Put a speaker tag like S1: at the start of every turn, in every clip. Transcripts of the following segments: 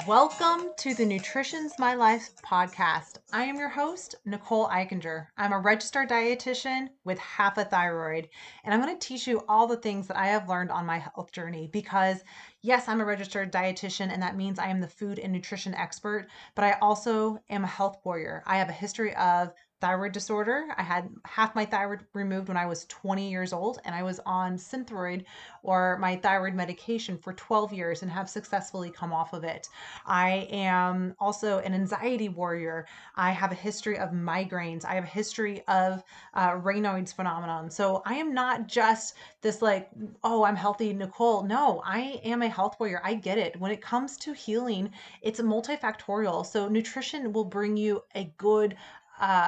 S1: Welcome to the Nutrition's My Life podcast. I am your host, Nicole Eichinger. I'm a registered dietitian with half a thyroid, and I'm going to teach you all the things that I have learned on my health journey because, yes, I'm a registered dietitian, and that means I am the food and nutrition expert, but I also am a health warrior. I have a history of thyroid disorder. I had half my thyroid removed when I was 20 years old, and I was on Synthroid or my thyroid medication for 12 years and have successfully come off of it. I am also an anxiety warrior. I have a history of migraines. I have a history of Raynaud's phenomenon. So I am not just this like, oh, I'm healthy, Nicole. No, I am a health warrior. I get it. When it comes to healing, it's multifactorial. So nutrition will bring you a good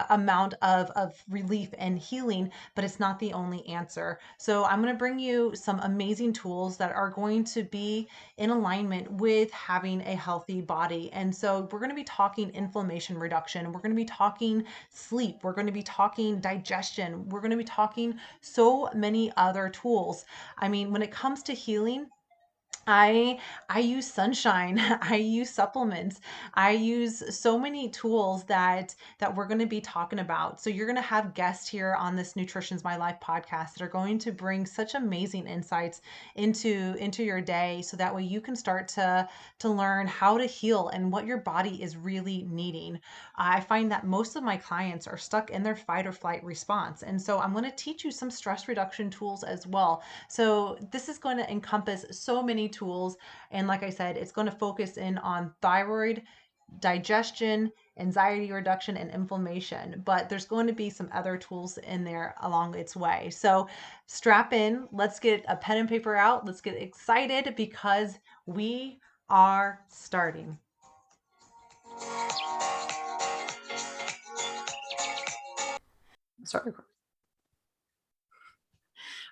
S1: amount of relief and healing, but it's not the only answer. So I'm going to bring you some amazing tools that are going to be in alignment with having a healthy body. And so we're going to be talking inflammation reduction. We're going to be talking sleep. We're going to be talking digestion. We're going to be talking so many other tools. I mean, when it comes to healing, I use sunshine. I use supplements. I use so many tools that we're going to be talking about. So you're going to have guests here on this Nutrition's My Life podcast that are going to bring such amazing insights into your day so that way you can start to learn how to heal and what your body is really needing. I find that most of my clients are stuck in their fight or flight response. And so I'm going to teach you some stress reduction tools as well. So this is going to encompass so many tools. And like I said, it's going to focus in on thyroid, digestion, anxiety reduction, and inflammation. But there's going to be some other tools in there along its way. So strap in. Let's get a pen and paper out. Let's get excited because we are starting. Sorry.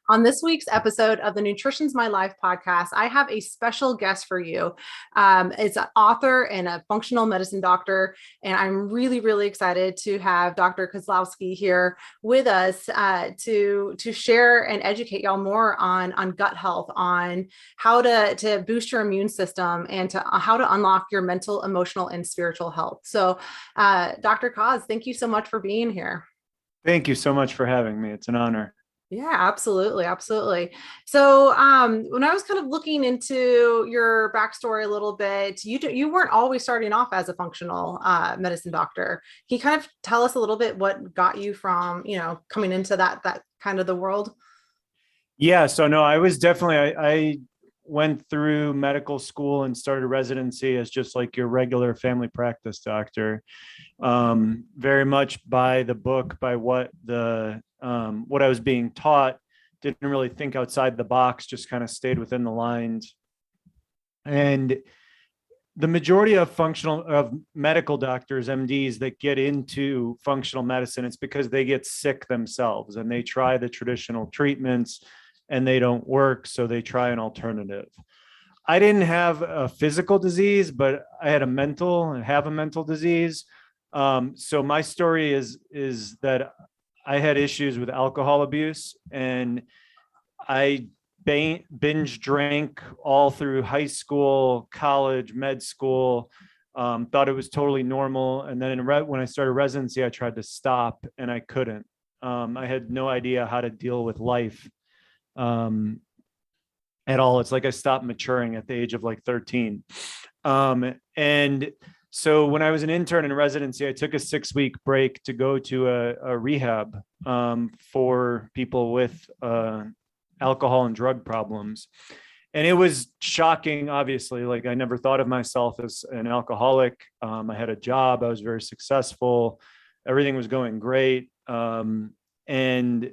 S1: On this week's episode of the Nutrition's My Life podcast, I have a special guest for you. It's an author and a functional medicine doctor, and I'm really, really excited to have Dr. Kozlowski here with us to share and educate y'all more on gut health, on how to boost your immune system, and to how to unlock your mental, emotional, and spiritual health. So, Dr. Koz, thank you so much for being here.
S2: Thank you so much for having me. It's an honor.
S1: Yeah, absolutely. Absolutely. So, when I was kind of looking into your backstory a little bit, you weren't always starting off as a functional medicine doctor. Can you kind of tell us a little bit what got you from, coming into that kind of the world?
S2: Yeah. So no, I was definitely, I went through medical school and started residency as just like your regular family practice doctor. Very much by the book, by what I was being taught. Didn't really think outside the box, just kind of stayed within the lines. And the majority of medical doctors, MDs, that get into functional medicine, it's because they get sick themselves and they try the traditional treatments and they don't work, so they try an alternative. I didn't have a physical disease, but I had have a mental disease. So my story is that I had issues with alcohol abuse, and I binge drank all through high school, college, med school. Thought it was totally normal, and then when I started residency, I tried to stop, and I couldn't. I had no idea how to deal with life at all. It's like I stopped maturing at the age of like 13. And so when I was an intern in residency, I took a 6-week break to go to a rehab for people with alcohol and drug problems. And it was shocking, obviously. Like, I never thought of myself as an alcoholic. I had a job. I was very successful. Everything was going great. And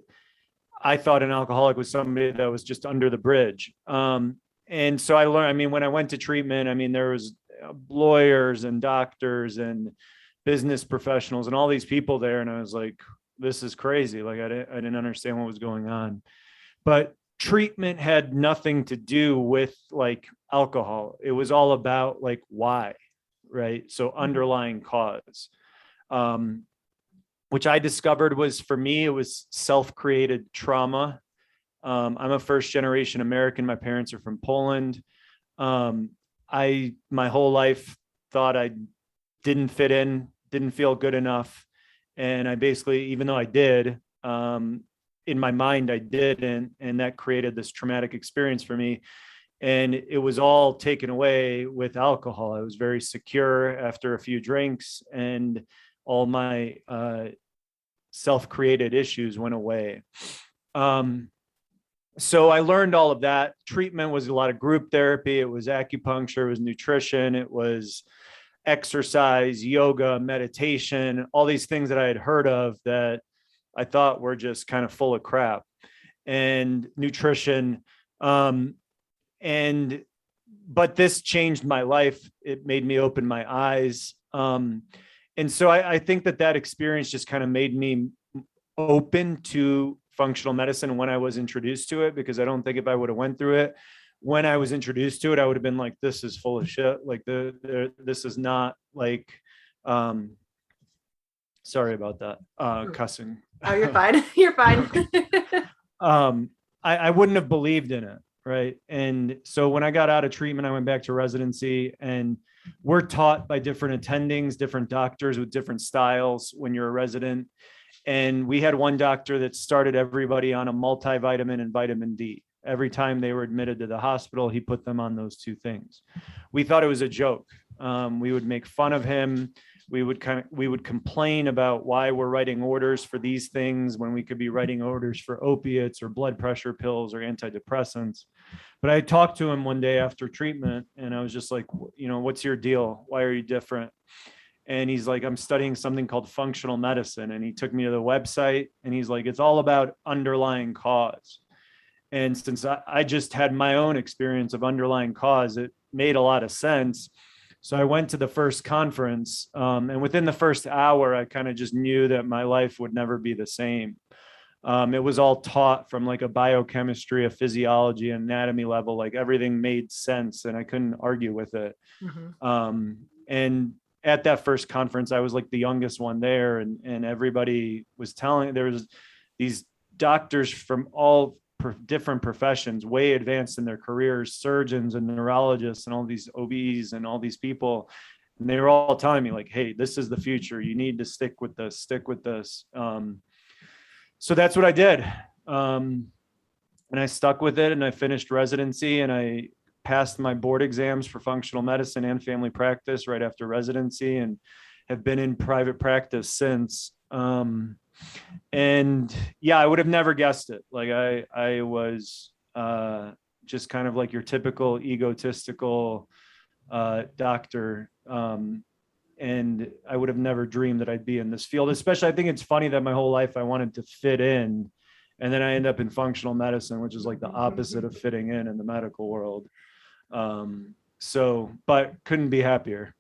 S2: I thought an alcoholic was somebody that was just under the bridge. And so I learned, when I went to treatment, there was lawyers and doctors and business professionals and all these people there. And I was like, this is crazy. Like, I didn't understand what was going on. But treatment had nothing to do with like alcohol. It was all about like why, right? So underlying cause, which I discovered was, for me, it was self-created trauma. I'm a first generation American. My parents are from Poland. I my whole life thought I didn't fit in, didn't feel good enough. And I basically, even though I did, in my mind, I didn't. And that created this traumatic experience for me. And it was all taken away with alcohol. I was very secure after a few drinks, and all my self-created issues went away. So I learned all of that. Treatment was a lot of group therapy. It was acupuncture, it was nutrition, it was exercise, yoga, meditation, all these things that I had heard of that I thought were just kind of full of crap, and nutrition. And but this changed my life. It made me open my eyes. And so I think that experience just kind of made me open to functional medicine when I was introduced to it, because I don't think if I would have went through it, when I was introduced to it, I would have been like, this is full of shit. Like this is not like, sorry about that, cussing.
S1: Oh, you're fine. You're fine.
S2: I wouldn't have believed in it. Right. And so when I got out of treatment, I went back to residency, and we're taught by different attendings, different doctors with different styles when you're a resident. And we had one doctor that started everybody on a multivitamin and vitamin D. Every time they were admitted to the hospital, he put them on those two things. We thought it was a joke. We would make fun of him. We would complain about why we're writing orders for these things when we could be writing orders for opiates or blood pressure pills or antidepressants. But I talked to him one day after treatment, and I was just like, what's your deal? Why are you different? And he's like, I'm studying something called functional medicine. And he took me to the website, and he's like, it's all about underlying cause. And since I just had my own experience of underlying cause, it made a lot of sense. So I went to the first conference, and within the first hour, I kind of just knew that my life would never be the same. It was all taught from like a biochemistry, a physiology, anatomy level, like everything made sense, and I couldn't argue with it. Mm-hmm. And at that first conference, I was like the youngest one there, and everybody was there was these doctors from all different professions, way advanced in their careers, surgeons and neurologists and all these OBs and all these people. And they were all telling me like, hey, this is the future. You need to stick with this. So that's what I did. And I stuck with it, and I finished residency, and I passed my board exams for functional medicine and family practice right after residency, and have been in private practice since. And yeah, I would have never guessed it. Like I was just kind of like your typical egotistical doctor. And I would have never dreamed that I'd be in this field. Especially, I think it's funny that my whole life I wanted to fit in, and then I end up in functional medicine, which is like the opposite of fitting in the medical world. But couldn't be happier.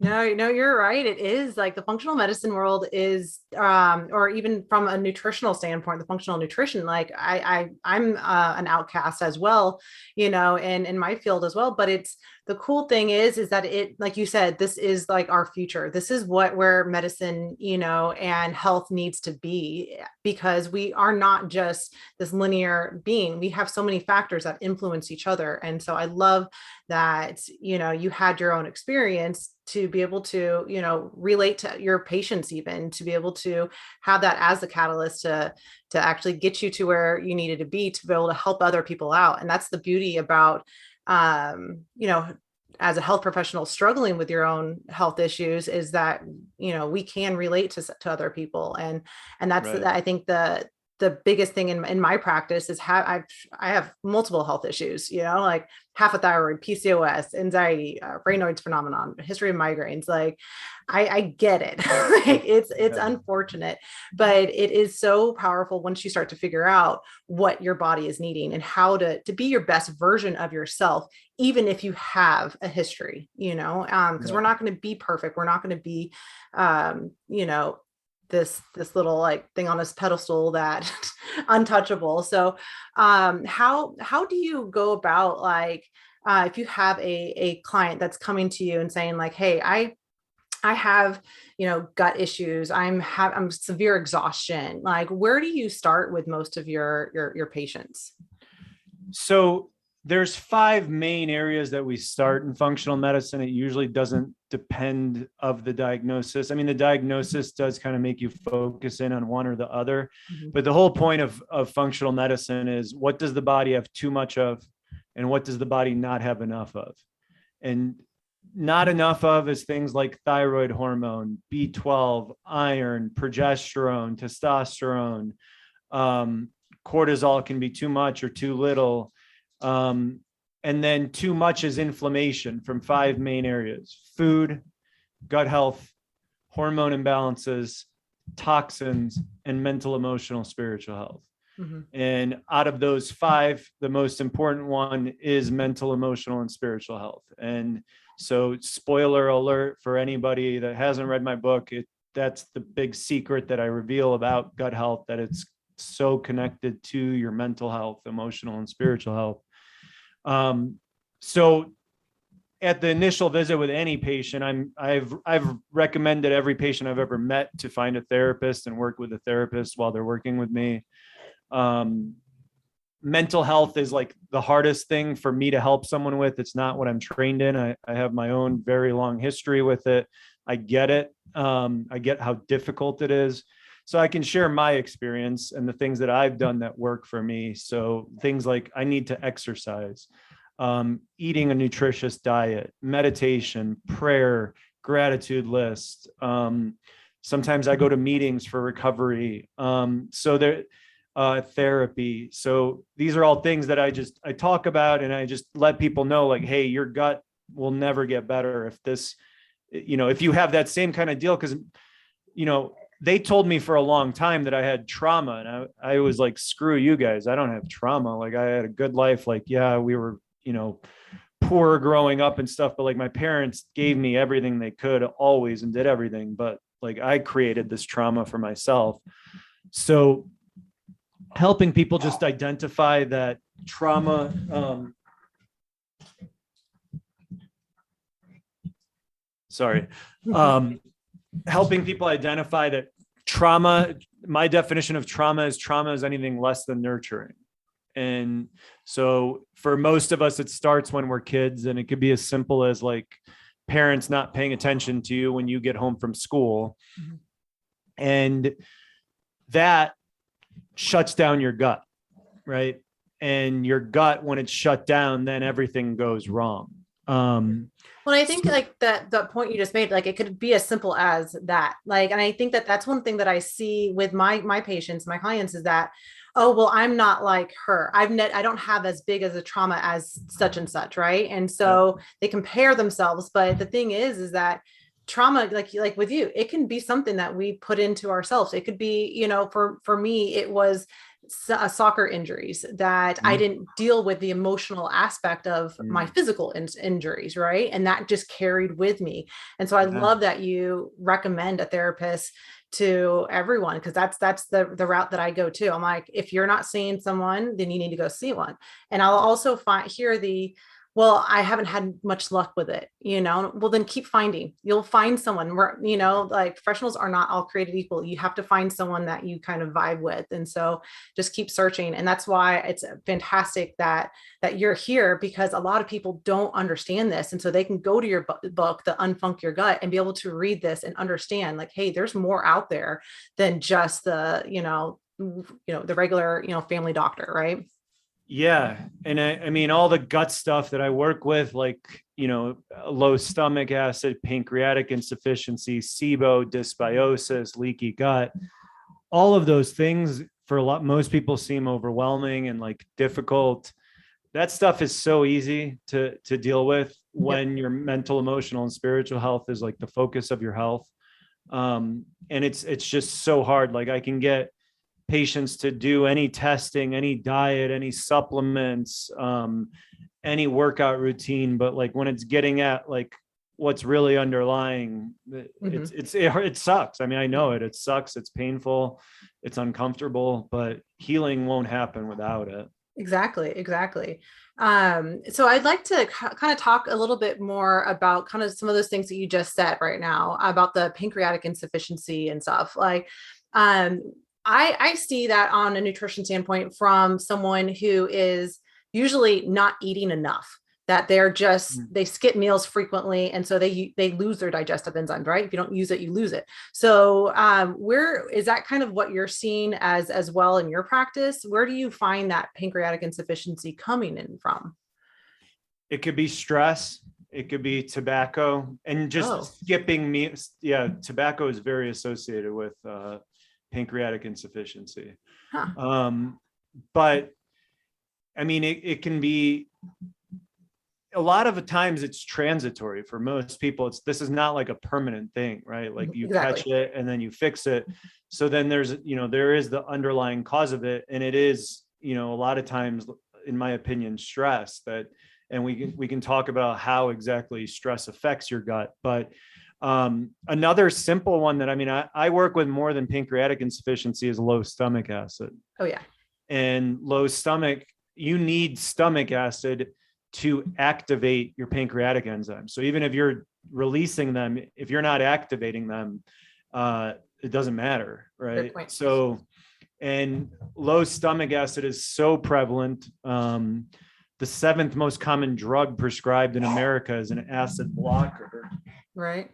S1: No, you're right. It is like the functional medicine world is, or even from a nutritional standpoint, the functional nutrition, like I'm an outcast as well, and in my field as well. But it's the cool thing is that it, like you said, this is like our future. This is where medicine, and health needs to be, because we are not just this linear being. We have so many factors that influence each other. And so I love that, you had your own experience to be able to, relate to your patients, even to be able to have that as the catalyst to actually get you to where you needed to be able to help other people out. And that's the beauty about, as a health professional struggling with your own health issues, is that, we can relate to other people. And that's, right. I think the biggest thing in my practice is I have multiple health issues, like half a thyroid, PCOS, anxiety, Raynaud's phenomenon, history of migraines. Like I get it. Like it's unfortunate, but it is so powerful once you start to figure out what your body is needing and how to be your best version of yourself, even if you have a history, because we're not going to be perfect. We're not going to be, this little like thing on this pedestal that untouchable. So how do you go about, like, if you have a client that's coming to you and saying like, hey, I have, gut issues, I'm severe exhaustion. Like, where do you start with most of your patients?
S2: So there's 5 main areas that we start in functional medicine. It usually doesn't depend of the diagnosis. I mean, the diagnosis does kind of make you focus in on one or the other, but the whole point of functional medicine is, what does the body have too much of, and what does the body not have enough of? And not enough of is things like thyroid hormone, B12, iron, progesterone, testosterone. Cortisol can be too much or too little. And then too much is inflammation from 5 main areas: food, gut health, hormone imbalances, toxins, and mental, emotional, spiritual health. And out of those 5, the most important one is mental, emotional, and spiritual health. And so, spoiler alert for anybody that hasn't read my book, that's the big secret that I reveal about gut health, that it's so connected to your mental health, emotional, and spiritual health. So at the initial visit with any patient, I've recommended every patient I've ever met to find a therapist and work with a therapist while they're working with me. Mental health is like the hardest thing for me to help someone with. It's not what I'm trained in. I have my own very long history with it. I get it. I get how difficult it is. So I can share my experience and the things that I've done that work for me. So things like, I need to exercise, eating a nutritious diet, meditation, prayer, gratitude list. Sometimes I go to meetings for recovery. Therapy. So these are all things that I talk about, and I just let people know, like, hey, your gut will never get better if you have that same kind of deal. Cause they told me for a long time that I had trauma, and I was like, screw you guys. I don't have trauma. Like, I had a good life. Like, yeah, we were, poor growing up and stuff, but like my parents gave me everything they could always and did everything. But like, I created this trauma for myself. So helping people just identify that trauma, helping people identify that trauma, my definition of trauma is anything less than nurturing. And so for most of us, it starts when we're kids, and it could be as simple as like parents not paying attention to you when you get home from school. And that shuts down your gut, right? And your gut, when it's shut down, then everything goes wrong.
S1: Well, I think like that point you just made, like it could be as simple as that. Like, and I think that that's one thing that I see with my patients, my clients, is that, oh, well, I'm not like her. I don't have as big as a trauma as such and such, right? And so they compare themselves. But the thing is that trauma, like with you, it can be something that we put into ourselves. It could be, for me, it was soccer injuries that I didn't deal with the emotional aspect of my physical injuries, right? And that just carried with me. And so I love that you recommend a therapist to everyone, because that's the route that I go to. I'm like, if you're not seeing someone, then you need to go see one. And I'll also hear well, I haven't had much luck with it, well, then keep finding. You'll find someone where, like professionals are not all created equal. You have to find someone that you kind of vibe with. And so just keep searching. And that's why it's fantastic that you're here, because a lot of people don't understand this. And so they can go to your book, The Unfunk Your Gut, and be able to read this and understand, like, hey, there's more out there than just the regular, family doctor, right?
S2: Yeah. And I mean, all the gut stuff that I work with, like, low stomach acid, pancreatic insufficiency, SIBO, dysbiosis, leaky gut, all of those things most people seem overwhelming and like difficult. That stuff is so easy to deal with when your mental, emotional, and spiritual health is like the focus of your health. And it's just so hard. Like, I can get patients to do any testing, any diet, any supplements, any workout routine, but like when it's getting at like what's really underlying, it sucks. I mean, I know it sucks. It's painful. It's uncomfortable, but healing won't happen without it.
S1: Exactly. So I'd like to kind of talk a little bit more about kind of some of those things that you just said right now about the pancreatic insufficiency and stuff. Like, I see that on a nutrition standpoint from someone who is
S3: usually not eating enough, that they skip meals frequently. And so they lose their digestive enzymes, right? If you don't use it, you lose it. So where is that kind of what you're seeing as well in your practice? Where do you find that pancreatic insufficiency coming in from?
S2: It could be stress. It could be tobacco and just skipping meals. Yeah, tobacco is very associated with pancreatic insufficiency.
S3: Huh.
S2: But I mean, it can be, a lot of the times it's transitory for most people. This is not like a permanent thing, right? Like you catch it and then you fix it. So then there is the underlying cause of it. And it is, a lot of times, in my opinion, stress and we can talk about how exactly stress affects your gut. But another simple one that, I work with more than pancreatic insufficiency is low stomach acid.
S3: Oh yeah.
S2: And you need stomach acid to activate your pancreatic enzymes. So even if you're releasing them, if you're not activating them, it doesn't matter, right? So, and low stomach acid is so prevalent. The 7th most common drug prescribed in America is an acid blocker.
S3: Right.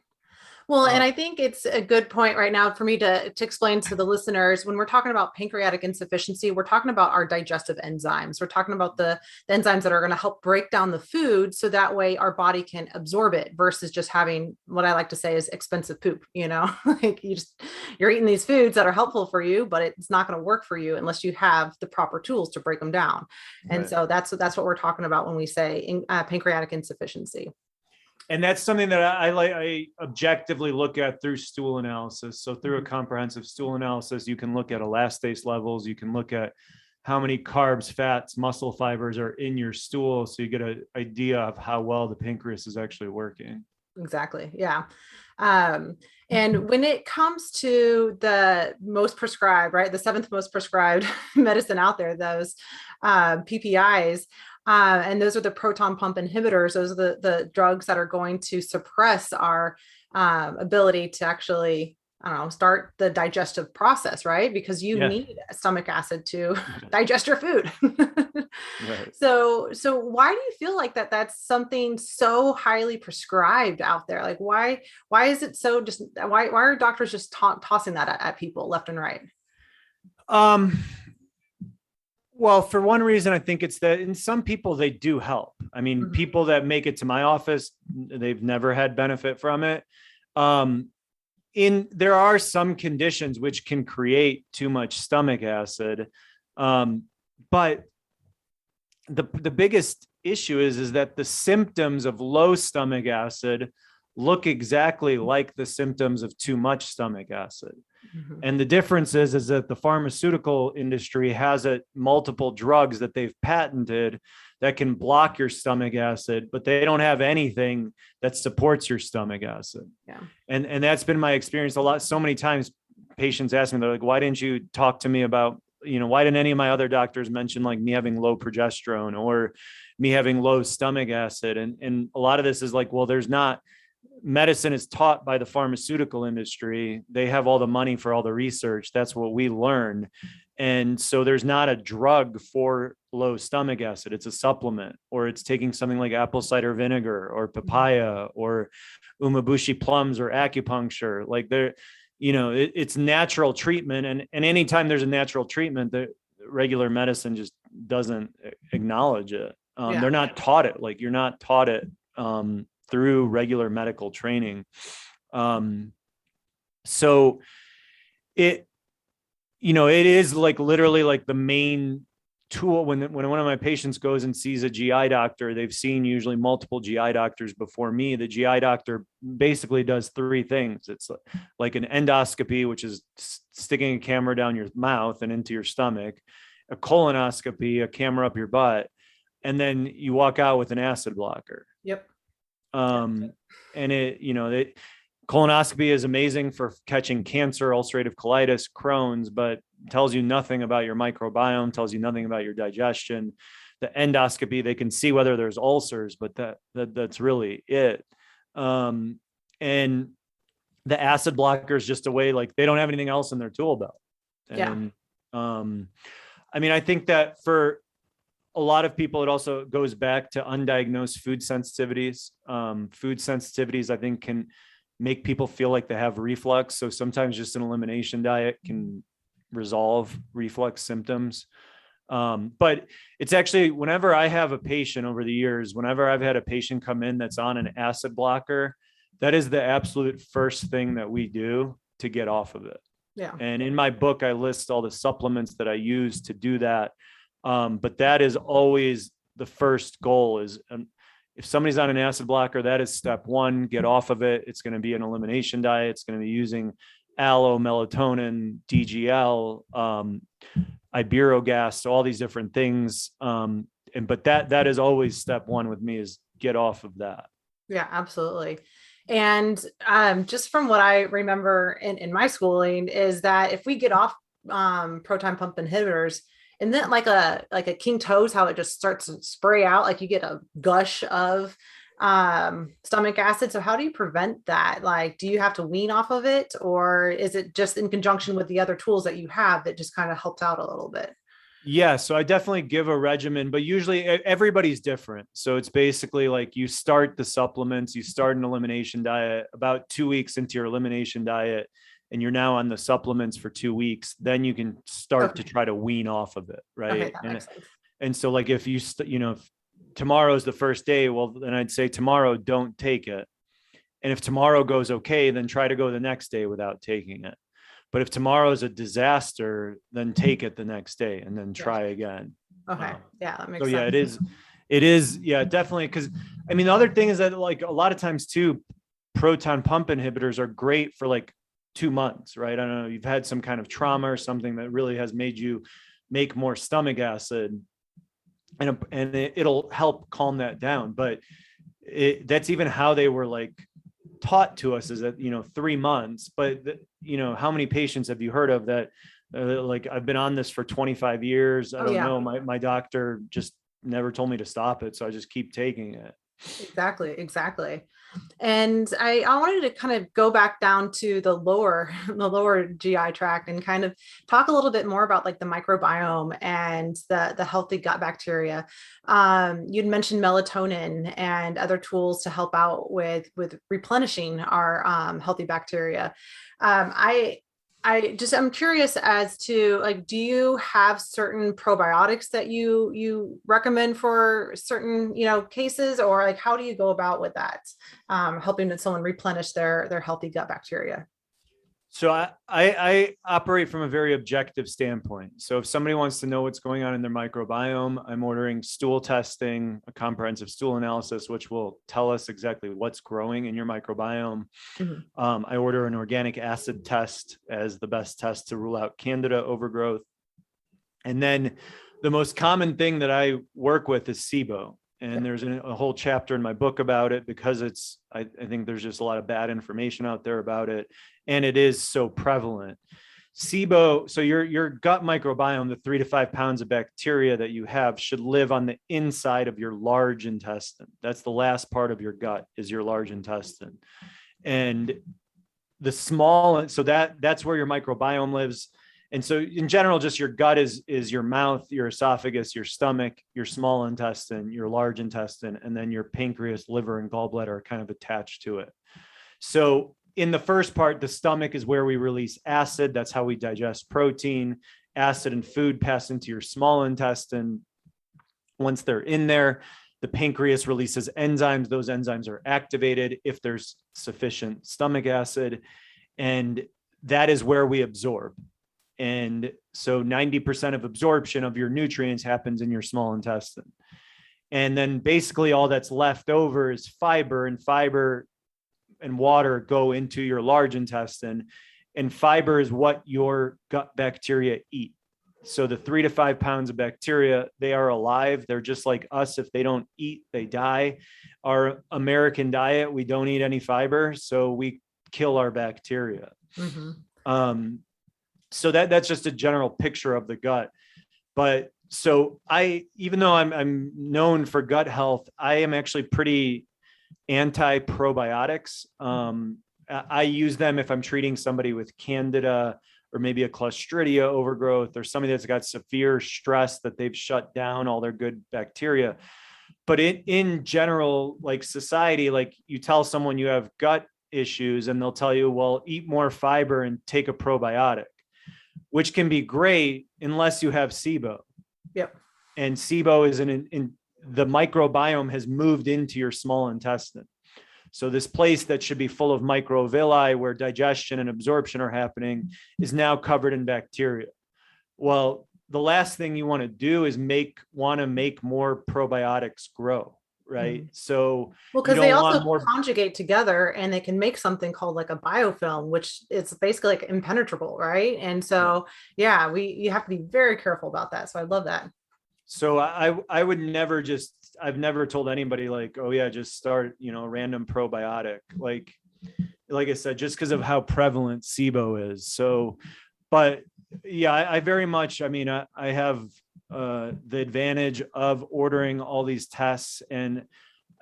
S3: Well, and I think it's a good point right now for me to explain to the listeners, when we're talking about pancreatic insufficiency, we're talking about our digestive enzymes. We're talking about the enzymes that are going to help break down the food so that way our body can absorb it versus just having what I like to say is expensive poop, like you're eating these foods that are helpful for you, but it's not going to work for you unless you have the proper tools to break them down. And so that's what we're talking about when we say pancreatic insufficiency.
S2: And that's something that I objectively look at through stool analysis. So through a comprehensive stool analysis, you can look at elastase levels. You can look at how many carbs, fats, muscle fibers are in your stool. So you get an idea of how well the pancreas is actually working.
S3: Exactly. Yeah. And when it comes to the most prescribed, right, the 7th most prescribed medicine out there, those PPIs, and those are the proton pump inhibitors. Those are the drugs that are going to suppress our ability to actually, start the digestive process, right? Because you need stomach acid to digest your food. Right. So why do you feel like that's something so highly prescribed out there? Like why is it so why are doctors just tossing that at people left and right?
S2: Well, for one reason, I think it's that in some people, they do help. I mean, people that make it to my office, they've never had benefit from it. There are some conditions which can create too much stomach acid. But the biggest issue is that the symptoms of low stomach acid look exactly like the symptoms of too much stomach acid. And the difference is that the pharmaceutical industry has multiple drugs that they've patented that can block your stomach acid, but they don't have anything that supports your stomach acid.
S3: Yeah.
S2: And that's been my experience so many times. Patients ask me, they're like, why didn't you talk to me about, why didn't any of my other doctors mention like me having low progesterone or me having low stomach acid? And a lot of this is like, well, medicine is taught by the pharmaceutical industry. They have all the money for all the research. That's what we learn. And so there's not a drug for low stomach acid. It's a supplement, or it's taking something like apple cider vinegar or papaya or umabushi plums or acupuncture. Like it's natural treatment. And anytime there's a natural treatment, the regular medicine just doesn't acknowledge it. They're not taught it. Like you're not taught it through regular medical training. So it is like literally like the main tool. When one of my patients goes and sees a GI doctor, they've seen usually multiple GI doctors before me. The GI doctor basically does 3 things. It's like an endoscopy, which is sticking a camera down your mouth and into your stomach, a colonoscopy, a camera up your butt, and then you walk out with an acid blocker.
S3: Yep.
S2: And colonoscopy is amazing for catching cancer, ulcerative colitis, Crohn's, but tells you nothing about your microbiome, tells you nothing about your digestion. The endoscopy, they can see whether there's ulcers, but that's really it. And the acid blocker is just a way, like they don't have anything else in their tool belt. And I think that for a lot of people, it also goes back to undiagnosed food sensitivities. Food sensitivities, I think, can make people feel like they have reflux. So sometimes just an elimination diet can resolve reflux symptoms. But it's actually, whenever I have a patient over the years, whenever I've had a patient come in that's on an acid blocker, that is the absolute first thing that we do to get off of it.
S3: Yeah.
S2: And in my book, I list all the supplements that I use to do that. But that is always the first goal is, if somebody's on an acid blocker, that is step one, get off of it. It's going to be an elimination diet. It's going to be using aloe, melatonin, DGL, iburogas, so all these different things. But that is always step one with me, is get off of that.
S3: Yeah, absolutely. And just from what I remember in my schooling is that if we get off proton pump inhibitors, and then like a king toes, how it just starts to spray out, like you get a gush of stomach acid. So how do you prevent that? Like, do you have to wean off of it, or is it just in conjunction with the other tools that you have that just kind of helps out a little bit?
S2: Yeah, so I definitely give a regimen, but usually everybody's different. So it's basically like you start the supplements, you start an elimination diet about 2 weeks into your elimination diet, and you're now on the supplements for 2 weeks, then you can start to try to wean off of it. Right.
S3: Okay, that makes sense.
S2: And so like if you, if tomorrow's the first day, well, then I'd say tomorrow, don't take it. And if tomorrow goes okay, then try to go the next day without taking it. But if tomorrow is a disaster, then take it the next day and then try again.
S3: Okay. Yeah, that makes
S2: so
S3: sense.
S2: yeah, it is. Yeah, definitely. Cause I mean, the other thing is that like a lot of times too, proton pump inhibitors are great for like 2 months, right? I don't know, you've had some kind of trauma or something that really has made you make more stomach acid, and it'll help calm that down. But that's even how they were like taught to us, is that, 3 months. But how many patients have you heard of that like, I've been on this for 25 years. I don't know. My doctor just never told me to stop it. So I just keep taking it.
S3: Exactly. And I wanted to kind of go back down to the lower GI tract and kind of talk a little bit more about like the microbiome and the healthy gut bacteria. You'd mentioned melatonin and other tools to help out with replenishing our healthy bacteria. I'm curious as to, like, do you have certain probiotics that you recommend for certain, cases, or like, how do you go about with that? Helping someone replenish their healthy gut bacteria.
S2: So I operate from a very objective standpoint. So if somebody wants to know what's going on in their microbiome, I'm ordering stool testing, a comprehensive stool analysis, which will tell us exactly what's growing in your microbiome. Mm-hmm. I order an organic acid test as the best test to rule out Candida overgrowth. And then the most common thing that I work with is SIBO. And there's a whole chapter in my book about it, because I think there's just a lot of bad information out there about it. And it is so prevalent. SIBO, so your gut microbiome, the 3 to 5 pounds of bacteria that you have, should live on the inside of your large intestine. That's the last part of your gut, is your large intestine. And the small, so that's where your microbiome lives. And so in general, just your gut is your mouth, your esophagus, your stomach, your small intestine, your large intestine, and then your pancreas, liver, and gallbladder are kind of attached to it. So in the first part, the stomach is where we release acid. That's how we digest protein. Acid and food pass into your small intestine. Once they're in there, the pancreas releases enzymes. Those enzymes are activated if there's sufficient stomach acid, and that is where we absorb. And so 90% of absorption of your nutrients happens in your small intestine. And then basically all that's left over is fiber, and fiber and water go into your large intestine. And fiber is what your gut bacteria eat. So the 3 to 5 pounds of bacteria, they are alive. They're just like us. If they don't eat, they die. Our American diet, we don't eat any fiber, so we kill our bacteria. Mm-hmm. So that's just a general picture of the gut. But so even though I'm known for gut health, I am actually pretty anti-probiotics. I use them if I'm treating somebody with Candida or maybe a Clostridia overgrowth, or somebody that's got severe stress that they've shut down all their good bacteria. But in general, like society, like you tell someone you have gut issues and they'll tell you, well, eat more fiber and take a probiotic, which can be great unless you have SIBO.
S3: Yep.
S2: And SIBO is in the microbiome has moved into your small intestine. So this place that should be full of microvilli where digestion and absorption are happening is now covered in bacteria. Well, the last thing you want to do is make more probiotics grow, right? So
S3: well, because they also conjugate together and they can make something called like a biofilm, which is basically like impenetrable, right? And so you have to be very careful about that. So I love that.
S2: So I would never I've never told anybody like, oh yeah, just start, a random probiotic. Like I said, just because of how prevalent SIBO is. So, but yeah, I very much, I have the advantage of ordering all these tests, and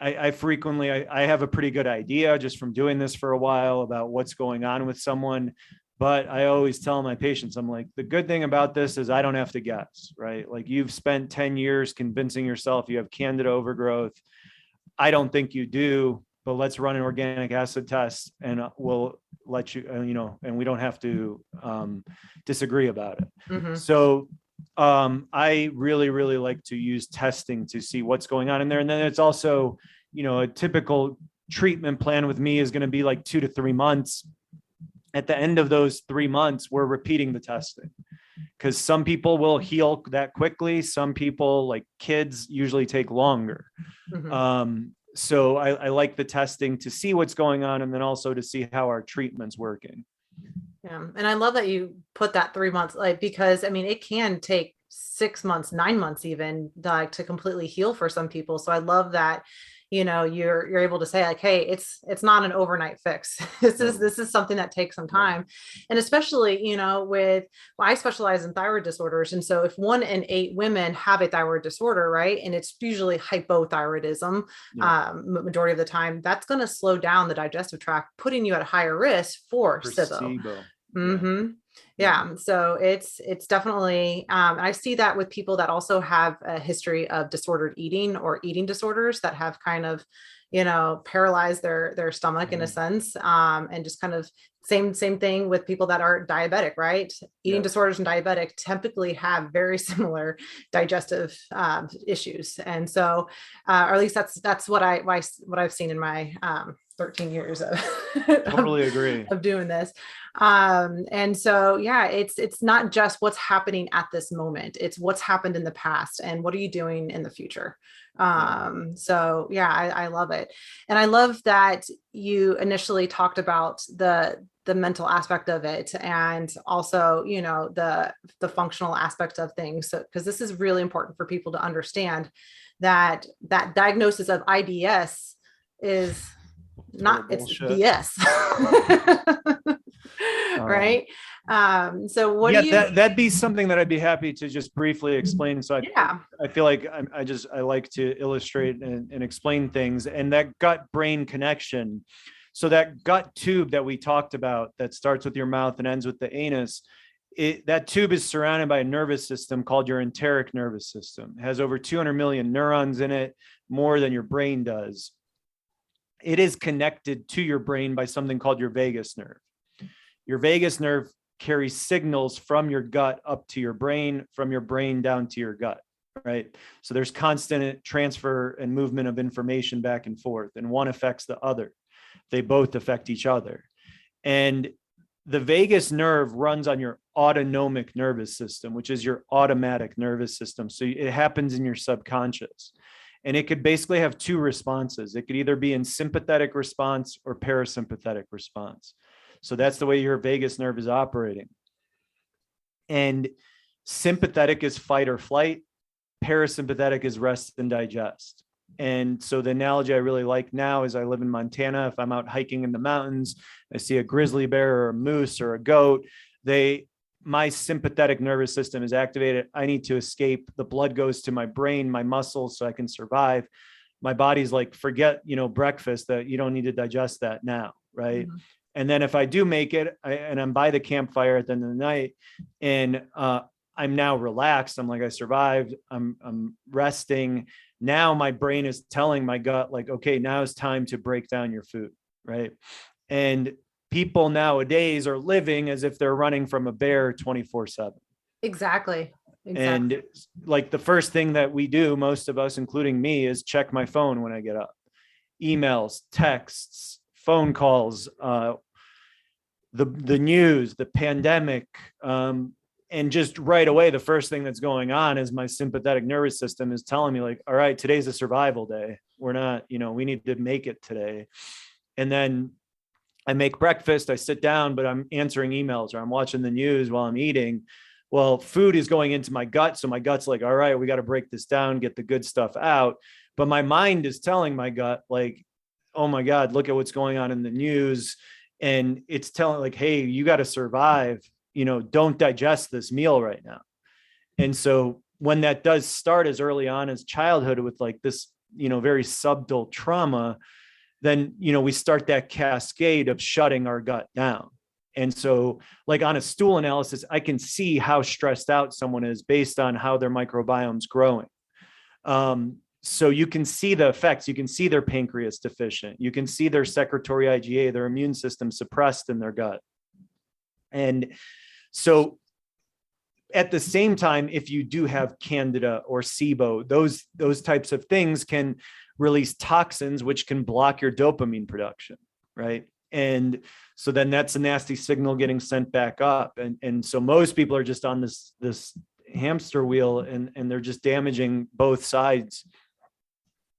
S2: I frequently, I have a pretty good idea just from doing this for a while about what's going on with someone. But I always tell my patients, I'm like, the good thing about this is I don't have to guess, right? Like you've spent 10 years convincing yourself you have Candida overgrowth. I don't think you do, but let's run an organic acid test and we'll let you, and we don't have to disagree about it.
S3: Mm-hmm.
S2: So I really, really like to use testing to see what's going on in there. And then it's also, a typical treatment plan with me is going to be like 2 to 3 months. At the end of those 3 months, we're repeating the testing because some people will heal that quickly. Some people, like kids, usually take longer.
S3: Mm-hmm.
S2: So I like the testing to see what's going on and then also to see how our treatment's working.
S3: Yeah. And I love that you put that 3 months, because it can take 6 months, 9 months, even like to completely heal for some people. So I love that, you're able to say like, hey, it's not an overnight fix. This is something that takes some time. And especially, I specialize in thyroid disorders. And so if 1 in 8 women have a thyroid disorder, right, and it's usually hypothyroidism, majority of the time, that's going to slow down the digestive tract, putting you at higher risk for SIBO. Mm-hmm. Yeah. So it's definitely, I see that with people that also have a history of disordered eating or eating disorders that have kind of, paralyzed their stomach in a sense. And just kind of same thing with people that are diabetic, right? Eating disorders and diabetic typically have very similar digestive issues. And so, or at least that's what I've seen in my 13 years of
S2: totally agree
S3: of doing this. And so, it's not just what's happening at this moment, it's what's happened in the past and what are you doing in the future. So I love it. And I love that you initially talked about the mental aspect of it and also, the functional aspect of things. So, because this is really important for people to understand that diagnosis of IBS is not, it's BS. Right. So what do you,
S2: that'd be something that I'd be happy to just briefly explain. So I feel like I like to illustrate and explain things, and that gut brain connection. So that gut tube that we talked about that starts with your mouth and ends with the anus, that tube is surrounded by a nervous system called your enteric nervous system. It has over 200 million neurons in it, more than your brain does. It is connected to your brain by something called your vagus nerve. Your vagus nerve carries signals from your gut up to your brain, from your brain down to your gut, right? So there's constant transfer and movement of information back and forth, and one affects the other. They both affect each other. And the vagus nerve runs on your autonomic nervous system, which is your automatic nervous system. So it happens in your subconscious. And it could basically have 2 responses. It could either be in sympathetic response or parasympathetic response. So that's the way your vagus nerve is operating. And sympathetic is fight or flight. Parasympathetic is rest and digest. And so the analogy I really like now is I live in Montana. If I'm out hiking in the mountains, I see a grizzly bear or a moose or a goat, my sympathetic nervous system is activated. I need to escape. The blood goes to my brain, my muscles, so I can survive. My body's like, forget, breakfast, that you don't need to digest that now, right? Mm-hmm. And then if I do make it and I'm by the campfire at the end of the night and I'm now relaxed, I'm like, I survived, I'm resting. Now my brain is telling my gut, like, okay, now it's time to break down your food, right? And people nowadays are living as if they're running from a bear 24/7.
S3: Exactly.
S2: And like the first thing that we do, most of us, including me, is check my phone when I get up. Emails, texts, phone calls, the news, the pandemic, and just right away, the first thing that's going on is my sympathetic nervous system is telling me like, all right, today's a survival day. We're not, we need to make it today. And then I make breakfast, I sit down, but I'm answering emails or I'm watching the news while I'm eating. Well, food is going into my gut. So my gut's like, all right, we got to break this down, get the good stuff out. But my mind is telling my gut like, oh my God, look at what's going on in the news. And it's telling like, hey, you got to survive, don't digest this meal right now. And so when that does start as early on as childhood with like this, very subtle trauma, then, we start that cascade of shutting our gut down. And so like on a stool analysis, I can see how stressed out someone is based on how their microbiome's growing. So you can see the effects. You can see their pancreas deficient. You can see their secretory IgA, their immune system suppressed in their gut. And so at the same time, if you do have Candida or SIBO, those types of things can release toxins, which can block your dopamine production, right? And so then that's a nasty signal getting sent back up. And so most people are just on this hamster wheel and they're just damaging both sides.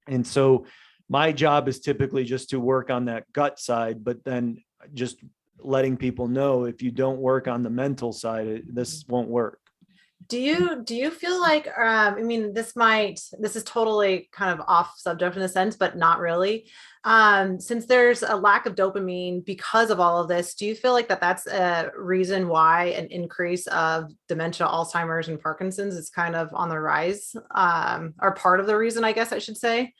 S2: And so my job is typically just to work on that gut side, but then just letting people know if you don't work on the mental side, this won't work.
S3: Do you feel like, this is totally kind of off subject in a sense, but not really. Since there's a lack of dopamine because of all of this, do you feel like that's a reason why an increase of dementia, Alzheimer's, and Parkinson's is kind of on the rise, or part of the reason, I guess I should say?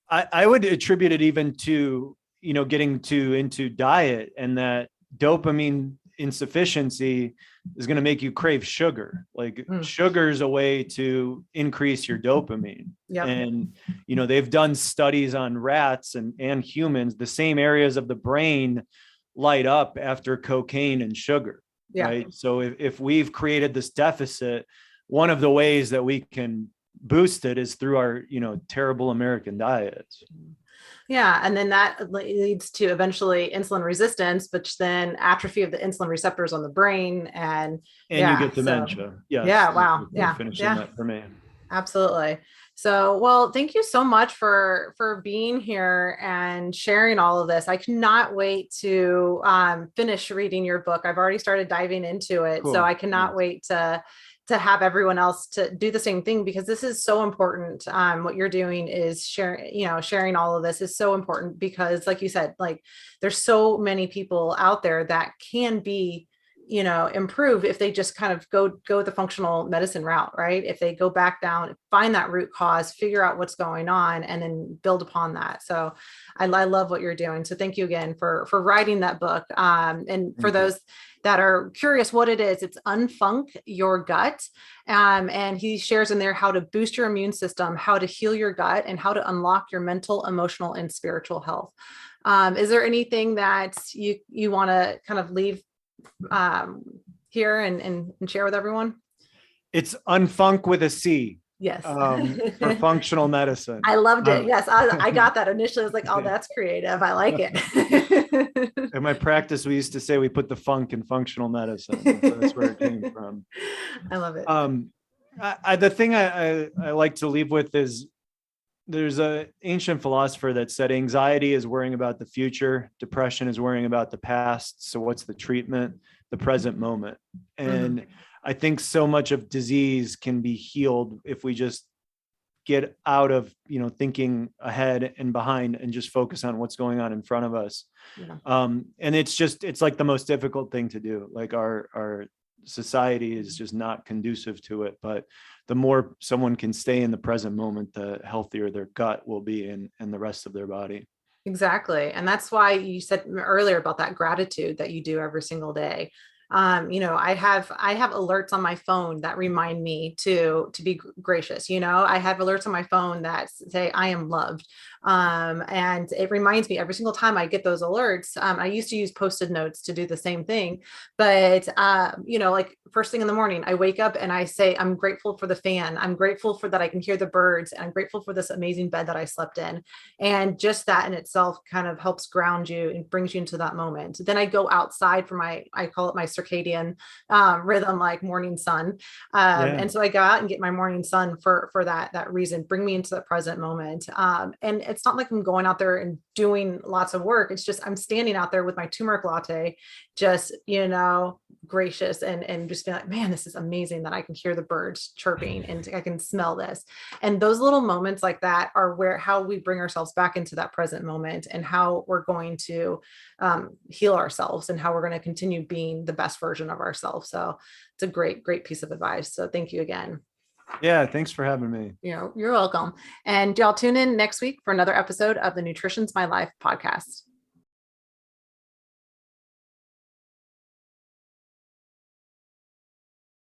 S2: I would attribute it even to, getting into diet, and that dopamine insufficiency is going to make you crave sugar. Like sugar is a way to increase your dopamine. Yep. And, they've done studies on rats and humans, the same areas of the brain light up after cocaine and sugar. Yeah. Right. So if we've created this deficit, one of the ways that we can boost it is through our, terrible American diets.
S3: Yeah. And then that leads to eventually insulin resistance, which then atrophy of the insulin receptors on the brain. And
S2: you get dementia. So, yes.
S3: Yeah. Wow. Yeah.
S2: Finishing that for me.
S3: Absolutely. So, well, thank you so much for being here and sharing all of this. I cannot wait to finish reading your book. I've already started diving into it. Cool. So I cannot wait to have everyone else to do the same thing, because this is so important. What you're doing is sharing all of this is so important, because like you said, like there's so many people out there that can be, improve if they just kind of go the functional medicine route, right? If they go back down, find that root cause, figure out what's going on, and then build upon that. So I love what you're doing. So thank you again for writing that book. And for those that are curious what it is, it's Unfunk Your Gut. And he shares in there how to boost your immune system, how to heal your gut, and how to unlock your mental, emotional, and spiritual health. Is there anything that you want to kind of leave here and share with everyone?
S2: It's Unfunk with a C.
S3: Yes.
S2: For functional medicine.
S3: I loved it. Yes. I got that initially. I was like, oh, that's creative. I like it.
S2: In my practice, we used to say we put the funk in functional medicine. That's where it came from.
S3: I love it.
S2: The thing I like to leave with is there's an ancient philosopher that said anxiety is worrying about the future. Depression is worrying about the past. So what's the treatment? The present moment. And I think so much of disease can be healed if we just get out of, thinking ahead and behind and just focus on what's going on in front of us. Yeah. And it's like the most difficult thing to do. Like our society is just not conducive to it, but the more someone can stay in the present moment, the healthier their gut will be and the rest of their body.
S3: Exactly. And that's why you said earlier about that gratitude that you do every single day. I have alerts on my phone that remind me to be gracious. I have alerts on my phone that say I am loved. And it reminds me every single time I get those alerts. I used to use post-it notes to do the same thing, but like first thing in the morning, I wake up and I say, I'm grateful for the fan. I'm grateful for that I can hear the birds, and I'm grateful for this amazing bed that I slept in. And just that in itself kind of helps ground you and brings you into that moment. Then I go outside for I call it my circadian rhythm, like morning sun. And so I go out and get my morning sun for that reason, bring me into the present moment. And it's not like I'm going out there and doing lots of work. It's just I'm standing out there with my turmeric latte, just gracious and just being like, man, this is amazing that I can hear the birds chirping and I can smell this. And those little moments like that are how we bring ourselves back into that present moment, and how we're going to heal ourselves, and how we're going to continue being the best version of ourselves. So it's a great piece of advice. So thank you again.
S2: Yeah, thanks for having me.
S3: You're welcome. And y'all tune in next week for another episode of the Nutrition's My Life podcast.